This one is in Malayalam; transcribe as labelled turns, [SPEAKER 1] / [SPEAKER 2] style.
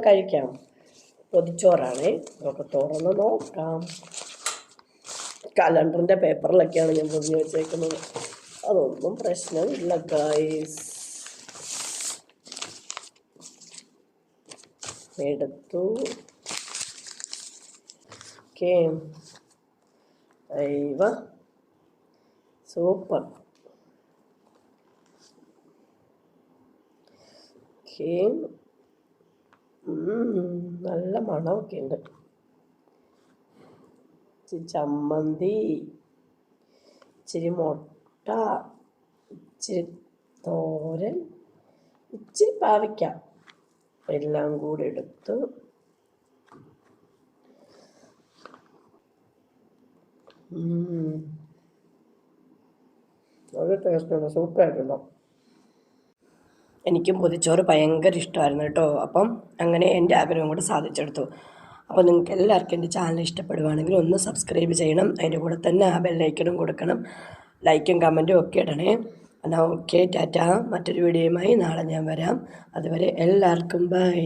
[SPEAKER 1] കഴിക്കാം. പൊതിച്ചോറാണേ. നമുക്ക് തുറന്ന് നോക്കാം. കലണ്ടറിൻ്റെ പേപ്പറിലൊക്കെയാണ് ഞാൻ പൊതിഞ്ഞ് വെച്ചേക്കുന്നത്. അതൊന്നും പ്രശ്നമില്ല ഗൈസ്. എടുത്തു. Okay, അയ്വ super. ഓക്കെ, നല്ല മണമൊക്കെ ഉണ്ട്. ഇച്ചിരി ചമ്മന്തി, ഇച്ചിരി മുട്ട, ഇച്ചിരി തോരൻ, ഇച്ചിരി പാവയ്ക്ക, എല്ലാം കൂടി എടുത്ത് നല്ല ടേസ്റ്റാണ്, സൂപ്പറായിട്ടുണ്ടോ. എനിക്കും പൊതിച്ചോറ് ഭയങ്കര ഇഷ്ടമായിരുന്നു കേട്ടോ. അപ്പം അങ്ങനെ എൻ്റെ ആഗ്രഹം കൂടെ സാധിച്ചെടുത്തു. അപ്പോൾ നിങ്ങൾക്ക് എല്ലാവർക്കും എൻ്റെ ചാനൽ ഇഷ്ടപ്പെടുവാണെങ്കിൽ ഒന്ന് സബ്സ്ക്രൈബ് ചെയ്യണം. അതിൻ്റെ കൂടെ തന്നെ ആ ബെല്ലൈക്കണും കൊടുക്കണം. ലൈക്കും കമൻറ്റും ഒക്കെ ഇടണേ. എന്നാൽ ഓക്കെ, ടാറ്റ. മറ്റൊരു വീഡിയോയുമായി നാളെ ഞാൻ വരാം. അതുവരെ എല്ലാവർക്കും ബൈ.